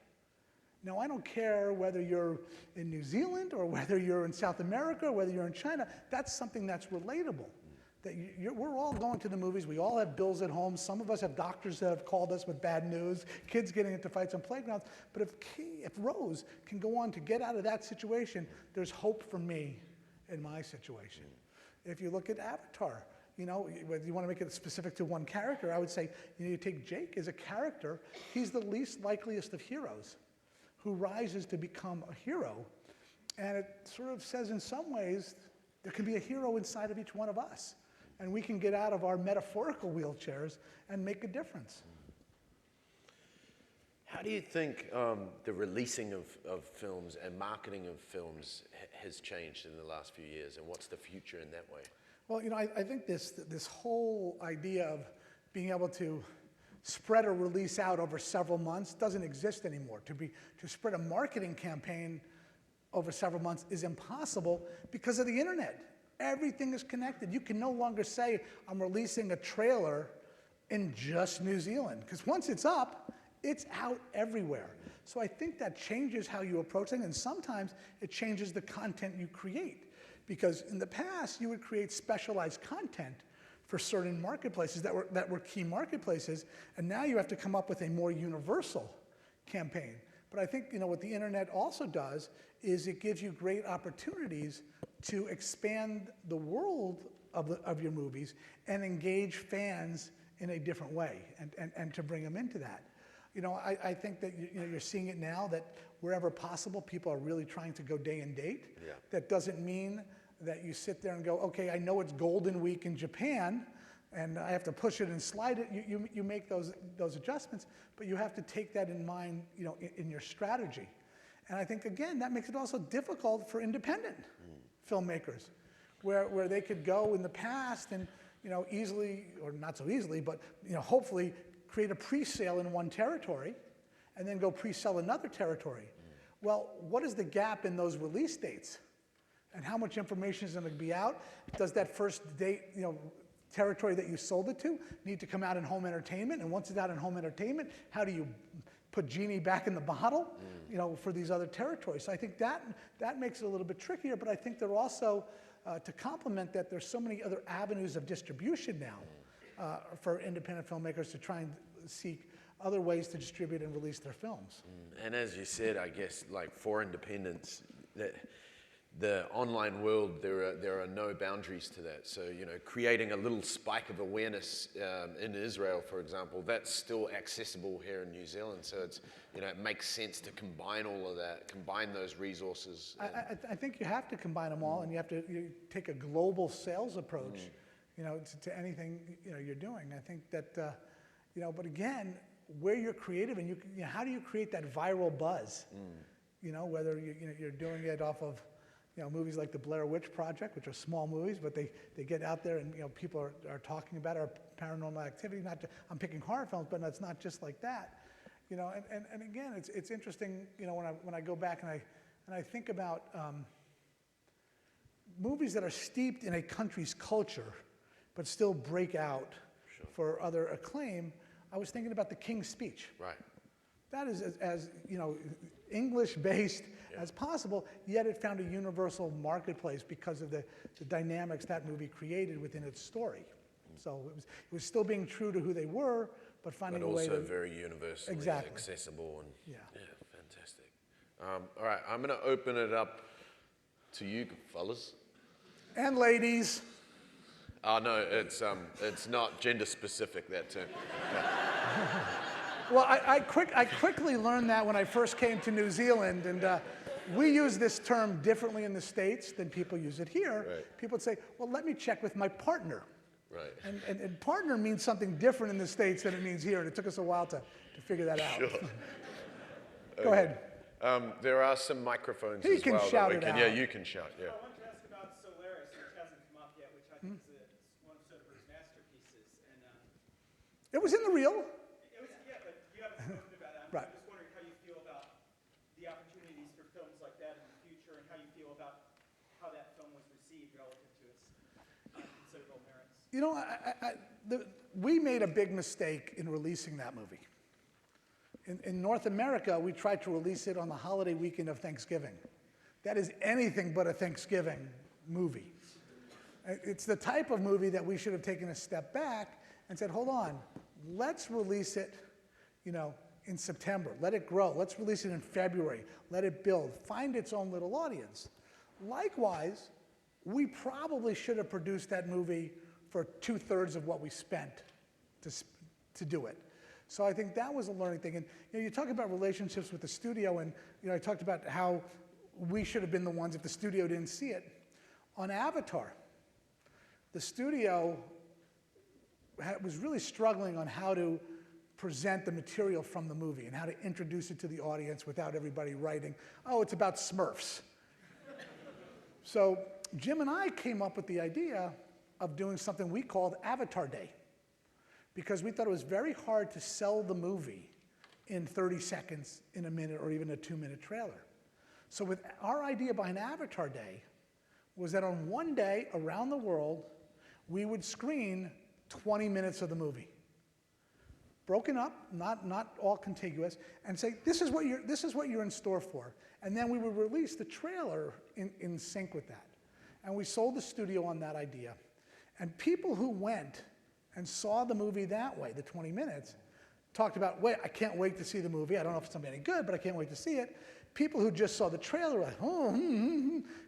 Now, I don't care whether you're in New Zealand or whether you're in South America or whether you're in China. That's something that's relatable. That we're all going to the movies. We all have bills at home. Some of us have doctors that have called us with bad news, kids getting into fights on playgrounds. But if Rose can go on to get out of that situation, there's hope for me in my situation. If you look at Avatar, you know, whether you want to make it specific to one character, I would say, you know, you take Jake as a character, he's the least likeliest of heroes who rises to become a hero. And it sort of says in some ways, there can be a hero inside of each one of us. And we can get out of our metaphorical wheelchairs and make a difference. How do you think the releasing of films and marketing of films has changed in the last few years, and what's the future in that way? Well, you know, I think this whole idea of being able to spread a release out over several months doesn't exist anymore. To spread a marketing campaign over several months is impossible because of the internet. Everything is connected. You can no longer say, I'm releasing a trailer in just New Zealand, because once it's up, it's out everywhere. So I think that changes how you approach things, and sometimes it changes the content you create. Because in the past, you would create specialized content for certain marketplaces that were key marketplaces, and now you have to come up with a more universal campaign. But I think what the internet also does is it gives you great opportunities to expand the world of your movies and engage fans in a different way and to bring them into that. I think that you're seeing it now that wherever possible, people are really trying to go day and date. Yeah. That doesn't mean that you sit there and go, okay, I know it's Golden Week in Japan, and I have to push it and slide it. You make those adjustments, but you have to take that in mind, in your strategy. And I think, again, that makes it also difficult for independent filmmakers, where they could go in the past and, easily, or not so easily, but, hopefully create a pre-sale in one territory and then go pre-sell another territory. Well, what is the gap in those release dates? And how much information is going to be out? Does that first date, territory that you sold it to need to come out in home entertainment? And once it's out in home entertainment, how do you put Genie back in the bottle, for these other territories? So I think that makes it a little bit trickier, but I think they're also, to complement that, there's so many other avenues of distribution now for independent filmmakers to try and seek other ways to distribute and release their films. And as you said, I guess, like, for independents, the online world, there are no boundaries to that. So, creating a little spike of awareness in Israel, for example, that's still accessible here in New Zealand. So it's, it makes sense to combine all of that, combine those resources. I think you have to combine them all, and you have to take a global sales approach, to anything you're doing. I think that, but again, where you're creative and how do you create that viral buzz? Whether you're doing it off of movies like the Blair Witch Project, which are small movies, but they get out there and people are talking about our paranormal activity. I'm picking horror films, but it's not just like that. And again, it's interesting. When I go back and I think about movies that are steeped in a country's culture, but still break out for other acclaim. I was thinking about The King's Speech. Right. That is as English-based as possible, yet it found a universal marketplace because of the dynamics that movie created within its story. So it was still being true to who they were, but finding a way to... But also very universally accessible. And yeah, fantastic. All right, I'm going to open it up to you, fellas. And ladies. Oh, no, it's not gender-specific, that term. Yeah. Well, I quickly learned that when I first came to New Zealand, and we use this term differently in the States than people use it here. Right. People would say, well, let me check with my partner. Right. And partner means something different in the States than it means here, and it took us a while to figure that out. Sure. Go ahead. There are some microphones He as can well. shout it out. Yeah, you can shout, yeah. I wanted to ask about Solaris, which hasn't come up yet, which I think is one of Soderbergh's masterpieces. And It was in the reel. but you haven't spoken about it. Right. I'm just wondering how you feel about the opportunities for films like that in the future, and how you feel about how that film was received relative to its considerable merits. We made a big mistake in releasing that movie. In North America, we tried to release it on the holiday weekend of Thanksgiving. That is anything but a Thanksgiving movie. It's the type of movie that we should have taken a step back and said, hold on, let's release it, in September. Let it grow. Let's release it in February. Let it build. Find its own little audience. Likewise, we probably should have produced that movie for 2/3 of what we spent to do it. So I think that was a learning thing. And you talk about relationships with the studio, and I talked about how we should have been the ones if the studio didn't see it. On Avatar, the studio was really struggling on how to present the material from the movie and how to introduce it to the audience without everybody writing, oh, it's about Smurfs. So Jim and I came up with the idea of doing something we called Avatar Day, because we thought it was very hard to sell the movie in 30 seconds, in a minute, or even a 2-minute trailer. So with our idea behind Avatar Day was that on one day around the world, we would screen 20 minutes of the movie, broken up, not all contiguous, and say, this is what you're in store for. And then we would release the trailer in sync with that. And we sold the studio on that idea. And people who went and saw the movie that way, the 20 minutes, talked about, wait, I can't wait to see the movie. I don't know if it's going to be any good, but I can't wait to see it. People who just saw the trailer are like, oh,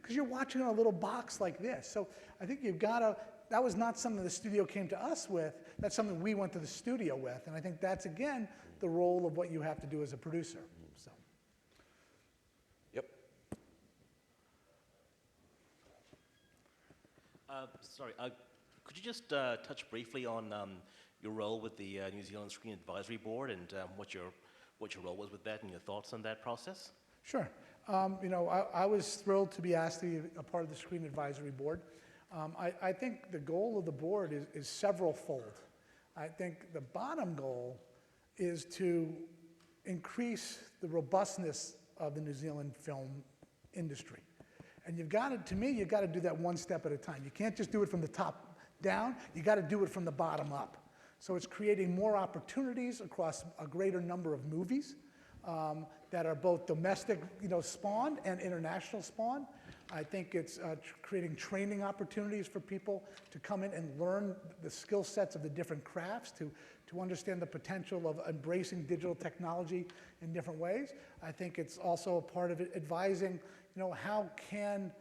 because you're watching on a little box like this. So I think you've got to, that was not something the studio came to us with. That's something we went to the studio with. And I think that's, again, the role of what you have to do as a producer. So. Yep. Sorry, could you just touch briefly on your role with the New Zealand Screen Advisory Board and what your role was with that and your thoughts on that process? Sure. You know, I was thrilled to be asked to be a part of the Screen Advisory Board. I think the goal of the board is several-fold. I think the bottom goal is to increase the robustness of the New Zealand film industry. And you've got to, to me, you've got to do that one step at a time. You can't just do it from the top down. You got to do it from the bottom up. So it's creating more opportunities across a greater number of movies that are both domestic, you know, spawned and international spawned. I think it's creating training opportunities for people to come in and learn the skill sets of the different crafts, to understand the potential of embracing digital technology in different ways. I think it's also a part of it advising, you know, how can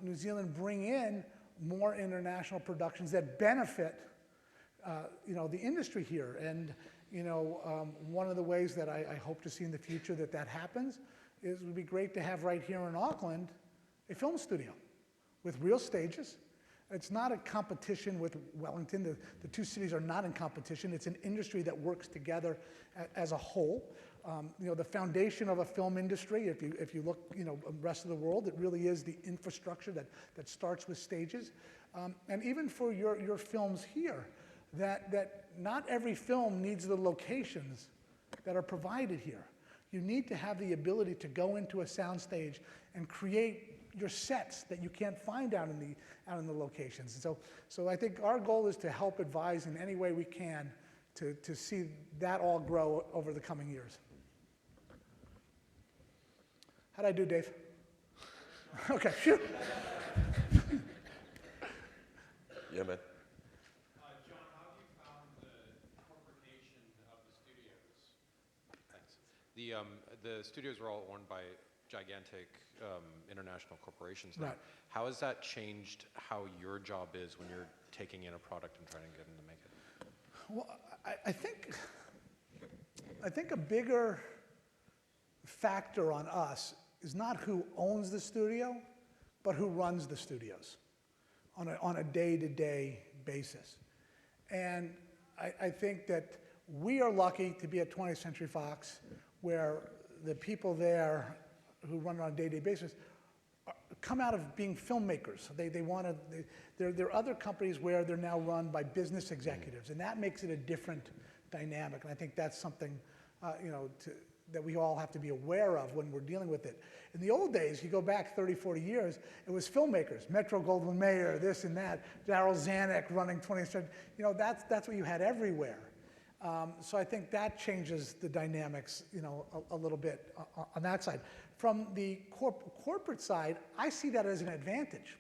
New Zealand bring in more international productions that benefit you know, the industry here. And, you know, one of the ways that I hope to see in the future that happens is it would be great to have right here in Auckland a film studio with real stages. It's not a competition with Wellington. The two cities are not in competition. It's an industry that works together as a whole. You know, the foundation of a film industry, if you look, you know, the rest of the world, it really is the infrastructure that starts with stages. And even for your films here, that not every film needs the locations that are provided here. You need to have the ability to go into a soundstage and create your sets that you can't find out in the locations. And so I think our goal is to help advise in any way we can to see that all grow over the coming years. How'd I do, Dave? Okay, shoot. Yeah, man. Jon, how have you found the corporation of the studios? Thanks. The studios are all owned by gigantic international corporations now. Right. How has that changed how your job is when you're taking in a product and trying to get them to make it? Well, I think a bigger factor on us is not who owns the studio, but who runs the studios on a day-to-day basis. And I think that we are lucky to be at 20th Century Fox, where the people there who run it on a day-to-day basis come out of being filmmakers. There are other companies where they're now run by business executives, and that makes it a different dynamic. And I think that's something you know, that we all have to be aware of when we're dealing with it. In the old days, you go back 30, 40 years, it was filmmakers, Metro-Goldwyn-Mayer, this and that, Daryl Zanuck running 20th Century. You know, that's what you had everywhere. So I think that changes the dynamics, you know, a little bit on that side. From the corporate side, I see that as an advantage.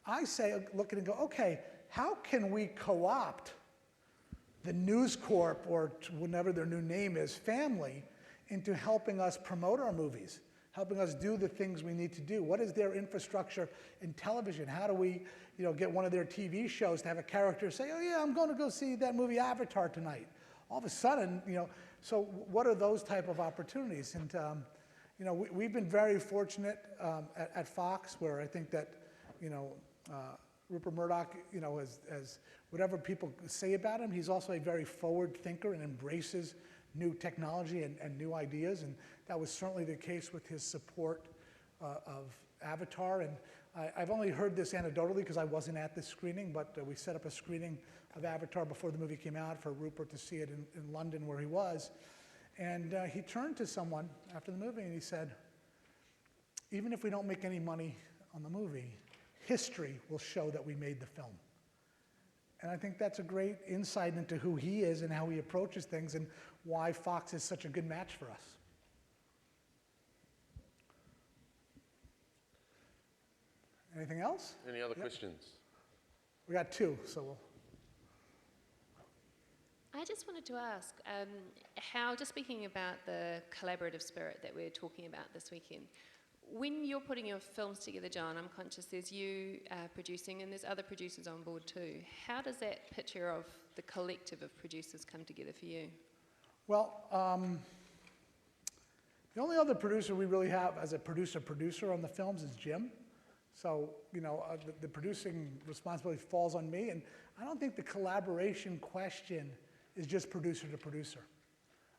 I say, look at it and go, okay, how can we co-opt the News Corp, or whatever their new name is, family, into helping us promote our movies, helping us do the things we need to do? What is their infrastructure in television? How do we, you know, get one of their TV shows to have a character say, oh yeah, I'm going to go see that movie Avatar tonight. All of a sudden, you know, so what are those type of opportunities? And, you know, we've been very fortunate at Fox, where I think that, you know, Rupert Murdoch, you know, as whatever people say about him, he's also a very forward thinker and embraces new technology and new ideas. And that was certainly the case with his support of Avatar. And I've only heard this anecdotally because I wasn't at this screening, but we set up a screening of Avatar before the movie came out for Rupert to see it in London, where he was. And he turned to someone after the movie and he said, even if we don't make any money on the movie, history will show that we made the film. And I think that's a great insight into who he is and how he approaches things and why Fox is such a good match for us. Anything else? Any other questions? We got two, so we'll. I just wanted to ask, how, just speaking about the collaborative spirit that we're talking about this weekend, when you're putting your films together, Jon, I'm conscious there's you producing and there's other producers on board too. How does that picture of the collective of producers come together for you? Well, the only other producer we really have as a producer on the films is Jim. So, the producing responsibility falls on me, and I don't think the collaboration question is just producer to producer.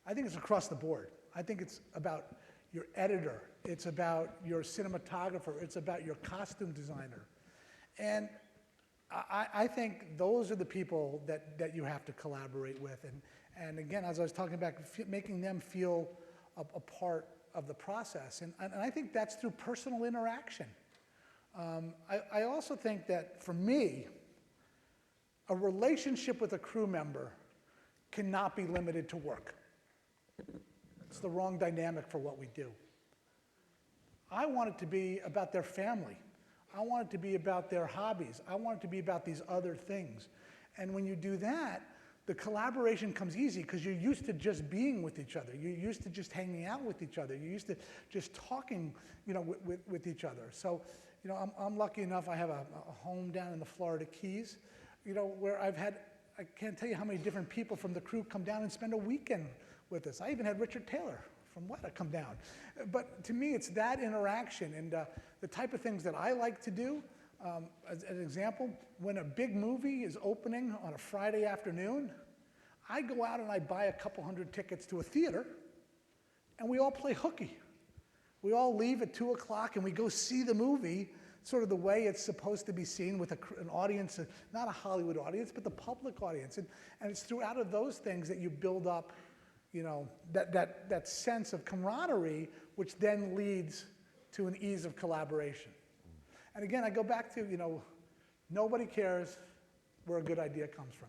I think it's across the board. I think it's about your editor, it's about your cinematographer, it's about your costume designer. And I think those are the people that you have to collaborate with. And again, as I was talking about, making them feel a part of the process. And I think that's through personal interaction. I also think that for me, a relationship with a crew member cannot be limited to work. It's the wrong dynamic for what we do. I want it to be about their family. I want it to be about their hobbies. I want it to be about these other things. And when you do that, the collaboration comes easy because you're used to just being with each other. You're used to just hanging out with each other. You're used to just talking, with each other. So, I'm lucky enough. I have a home down in the Florida Keys, where I can't tell you how many different people from the crew come down and spend a weekend with us. I even had Richard Taylor from Weta come down. But to me, it's that interaction and the type of things that I like to do. As an example, when a big movie is opening on a Friday afternoon, I go out and I buy a couple hundred tickets to a theater, and we all play hooky. We all leave at 2 o'clock and we go see the movie sort of the way it's supposed to be seen with an audience, not a Hollywood audience, but the public audience. And it's throughout of those things that you build up, that sense of camaraderie, which then leads to an ease of collaboration. And again, I go back to, nobody cares where a good idea comes from.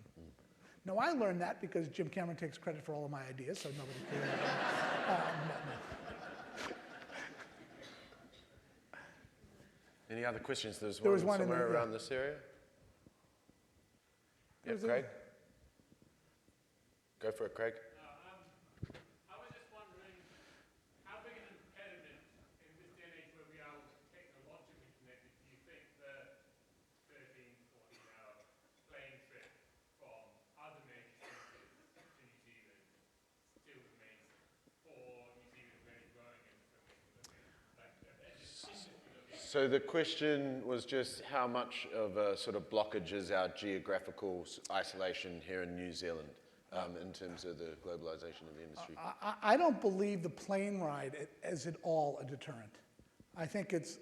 Now, I learned that because Jim Cameron takes credit for all of my ideas, so nobody cares. Any other questions? There was one somewhere around this area. Yeah, Craig. Go for it, Craig. I was just wondering, how big an impediment in this day and age where we are technologically connected do you think the 13, 14-hour plane trip from other major cities to New Zealand still remains for New Zealand really growing as a filmmaking? So the question was just how much of a sort of blockage is our geographical isolation here in New Zealand in terms of the globalization of the industry? I don't believe the plane ride is at all a deterrent. I think it's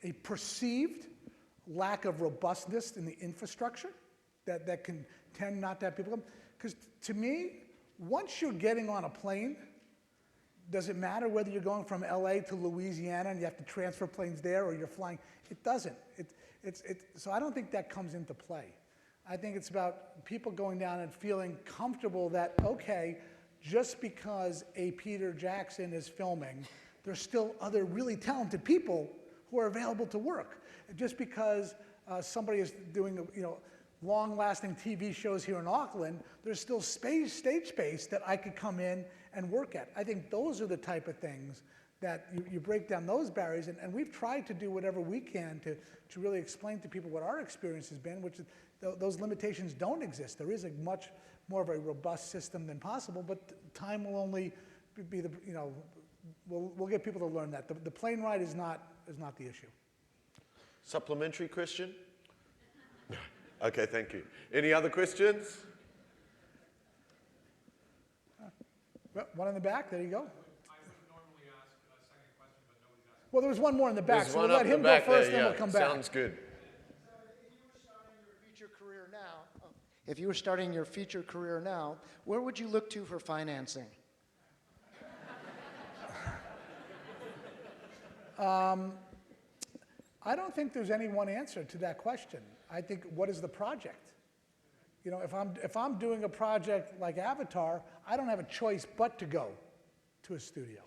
a perceived lack of robustness in the infrastructure that can tend not to have people come. Because to me, once you're getting on a plane, does it matter whether you're going from LA to Louisiana and you have to transfer planes there or you're flying? It doesn't. So I don't think that comes into play. I think it's about people going down and feeling comfortable that, okay, just because a Peter Jackson is filming, there's still other really talented people who are available to work. Just because somebody is doing, long-lasting TV shows here in Auckland, there's still stage space that I could come in and work at. I think those are the type of things that you break down those barriers, and we've tried to do whatever we can to really explain to people what our experience has been, which those limitations don't exist. There is a much more of a robust system than possible, but time will only be we'll get people to learn that. The plane ride is not the issue. Supplementary question? Okay, thank you. Any other questions? Well, one in the back, there you go. I would normally ask a second question, but nobody's asking. Well, there was one more in the back, There's so we'll one let up him the go back first, there, then we'll come back. Sounds good. If you were starting your future career now, where would you look to for financing? I don't think there's any one answer to that question. I think, what is the project? If I'm doing a project like Avatar, I don't have a choice but to go to a studio.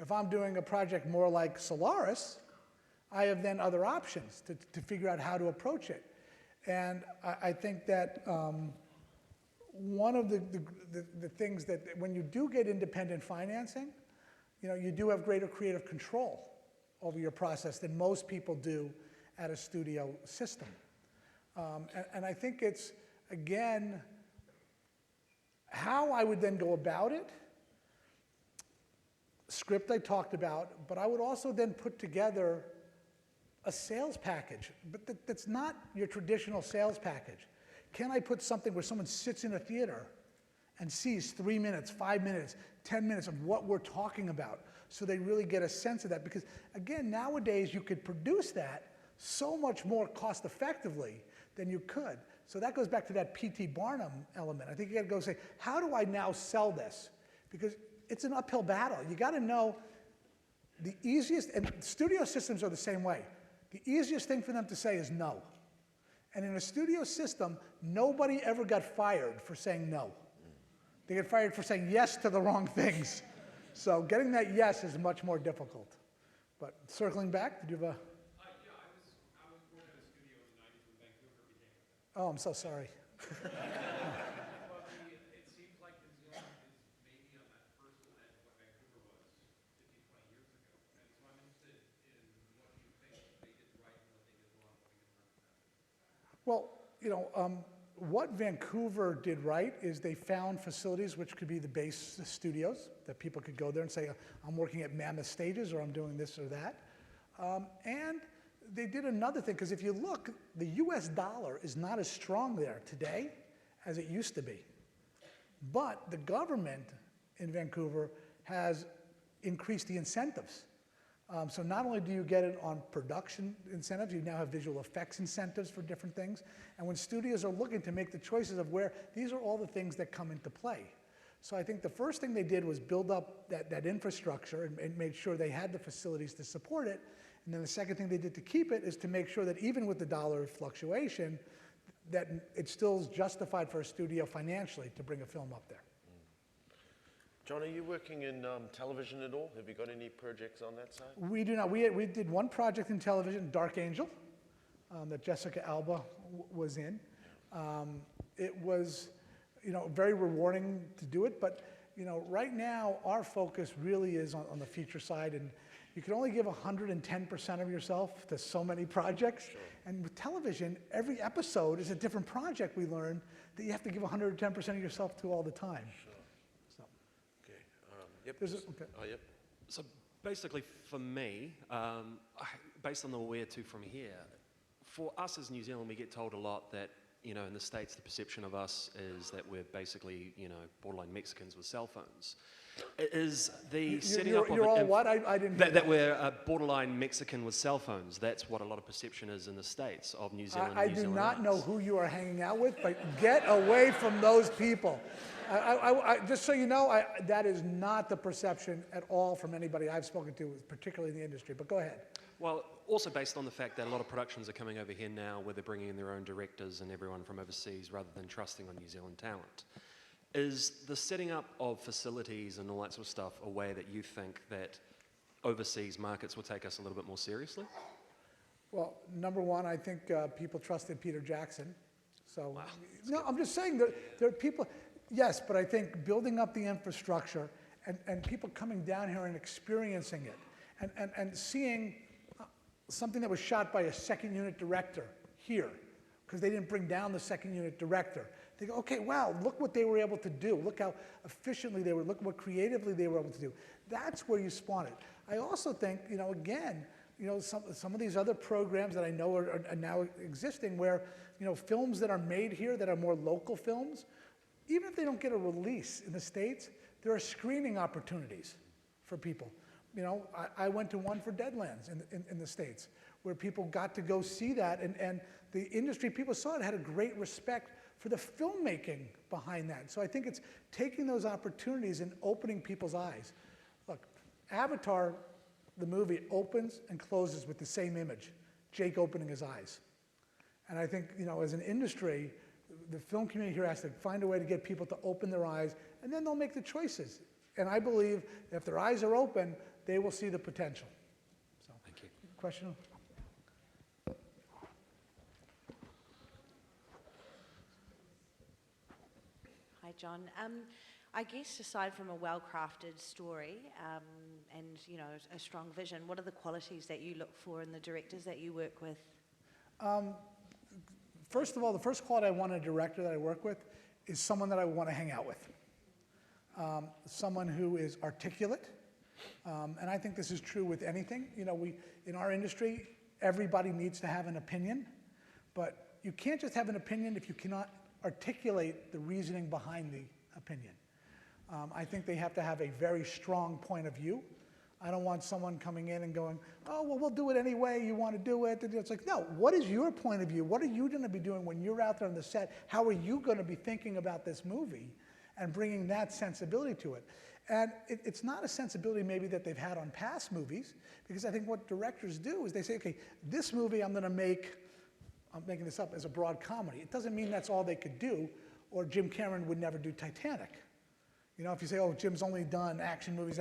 If I'm doing a project more like Solaris, I have then other options to figure out how to approach it. And I think that one of the things that when you do get independent financing, you do have greater creative control over your process than most people do at a studio system. And I think it's, again, how I would then go about it. Script I talked about, but I would also then put together a sales package, but that's not your traditional sales package. Can I put something where someone sits in a theater and sees 3 minutes, 5 minutes, 10 minutes of what we're talking about, so they really get a sense of that? Because again, nowadays you could produce that so much more cost effectively than you could. So that goes back to that P.T. Barnum element. I think you gotta go say, how do I now sell this? Because it's an uphill battle. You gotta know the easiest, and studio systems are the same way. The easiest thing for them to say is no. And in a studio system, nobody ever got fired for saying no. They get fired for saying yes to the wrong things. So getting that yes is much more difficult. But circling back, did you have a? Yeah, I was born at a studio in the 90s when Vancouver became a thing. Oh, I'm so sorry. Well, it seems like New Zealand is maybe on that first edge of what Vancouver was 15, 20 years ago. And so I'm interested in what you think they did right and what they did wrong, what we can learn from that. Well, what Vancouver did right is they found facilities which could be the base studios, that people could go there and say, I'm working at Mammoth Stages, or I'm doing this or that. And they did another thing, because if you look, the US dollar is not as strong there today as it used to be. But the government in Vancouver has increased the incentives. So not only do you get it on production incentives, you now have visual effects incentives for different things. And when studios are looking to make the choices of where, these are all the things that come into play. So I think the first thing they did was build up that infrastructure and made sure they had the facilities to support it. And then the second thing they did to keep it is to make sure that even with the dollar fluctuation, that it still is justified for a studio financially to bring a film up there. John, are you working in television at all? Have you got any projects on that side? We do not. We did one project in television, Dark Angel, that Jessica Alba was in. It was, very rewarding to do it, but right now our focus really is on the feature side, and you can only give 110% of yourself to so many projects. Sure. And with television, every episode is a different project. We learned that you have to give 110% of yourself to all the time. Sure. Yep. Okay. Oh, yep. So basically, for me, based on the where to from here, for us as New Zealand, we get told a lot that, in the States, the perception of us is that we're basically, borderline Mexicans with cell phones. Is the setting up of you're all what? I didn't that we're a borderline Mexican with cell phones. That's what a lot of perception is in the States of New Zealand. I do not know who you are hanging out with, but get away from those people. Just so you know, that is not the perception at all from anybody I've spoken to, particularly in the industry. But go ahead. Well, also based on the fact that a lot of productions are coming over here now where they're bringing in their own directors and everyone from overseas rather than trusting on New Zealand talent. Is the setting up of facilities and all that sort of stuff a way that you think that overseas markets will take us a little bit more seriously? Well, number one, I think people trusted Peter Jackson. So, wow, no, I'm just saying that there are people, yes, but I think building up the infrastructure and people coming down here and experiencing it and seeing something that was shot by a second unit director here, because they didn't bring down the second unit director. They go, okay, wow, look what they were able to do. Look how efficiently they were, look what creatively they were able to do. That's where you spawn it. I also think, again, some of these other programs that I know are now existing where, films that are made here that are more local films, even if they don't get a release in the States, there are screening opportunities for people. I went to one for Deadlands in the States where people got to go see that, and the industry, people saw it, had a great respect for the filmmaking behind that. So I think it's taking those opportunities and opening people's eyes. Look, Avatar, the movie, opens and closes with the same image, Jake opening his eyes. And I think, as an industry, the film community here has to find a way to get people to open their eyes, and then they'll make the choices. And I believe if their eyes are open, they will see the potential. So, thank you. Question? Hi, John. I guess aside from a well-crafted story and a strong vision, what are the qualities that you look for in the directors that you work with? First of all, the first quality I want in a director that I work with is someone that I want to hang out with. Someone who is articulate, and I think this is true with anything. In our industry, everybody needs to have an opinion, but you can't just have an opinion if you cannot articulate the reasoning behind the opinion. I think they have to have a very strong point of view. I don't want someone coming in and going, oh, well, we'll do it any way you want to do it. It's like, no, what is your point of view? What are you going to be doing when you're out there on the set? How are you going to be thinking about this movie and bringing that sensibility to it? And it's not a sensibility maybe that they've had on past movies, because I think what directors do is they say, okay, this movie I'm making this up as a broad comedy. It doesn't mean that's all they could do, or Jim Cameron would never do Titanic. If you say, oh, Jim's only done action movies.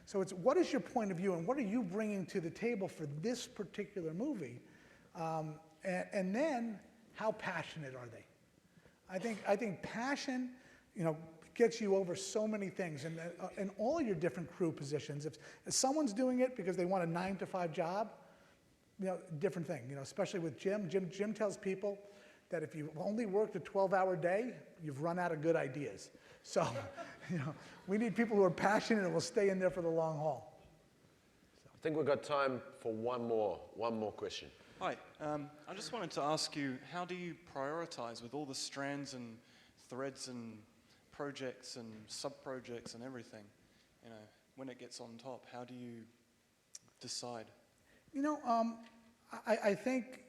So it's, what is your point of view, and what are you bringing to the table for this particular movie? And then, how passionate are they? I think passion, gets you over so many things, and in all your different crew positions. If someone's doing it because they want a 9-to-5 job, different thing. Especially with Jim. Jim tells people that if you've only worked a 12-hour day, you've run out of good ideas. So, we need people who are passionate and will stay in there for the long haul. I think we've got time for one more question. Hi, I just wanted to ask you, how do you prioritize with all the strands and threads and projects and sub-projects and everything? When it gets on top, how do you decide? I think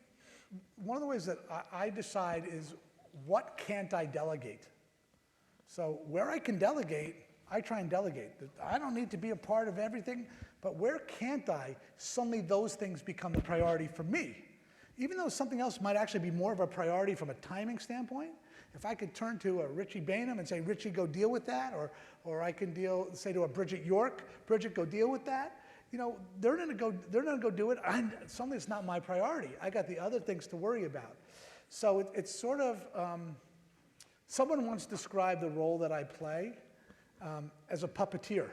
one of the ways that I decide is, what can't I delegate? So where I can delegate, I try and delegate. I don't need to be a part of everything, but where can't I, suddenly those things become the priority for me. Even though something else might actually be more of a priority from a timing standpoint, if I could turn to a Richie Bainham and say, Richie, go deal with that, or I can say to a Bridget York, Bridget, go deal with that. They're gonna go do it. Suddenly it's not my priority. I got the other things to worry about. So it's sort of, someone once described the role that I play as a puppeteer,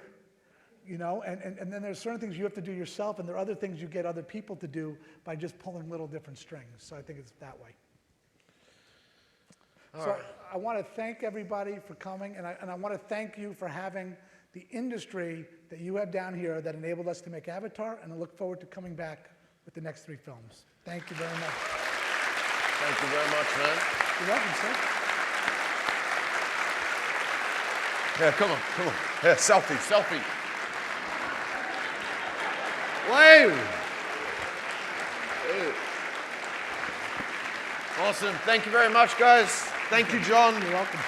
and then there's certain things you have to do yourself, and there are other things you get other people to do by just pulling little different strings. So I think it's that way. I want to thank everybody for coming, and I want to thank you for having the industry that you have down here that enabled us to make Avatar, and I look forward to coming back with the next 3 films. Thank you very much. Thank you very much, man. You're welcome, sir. Yeah, come on. Yeah, selfie. Wave. Awesome. Thank you very much, guys. Thank you, John. You're welcome.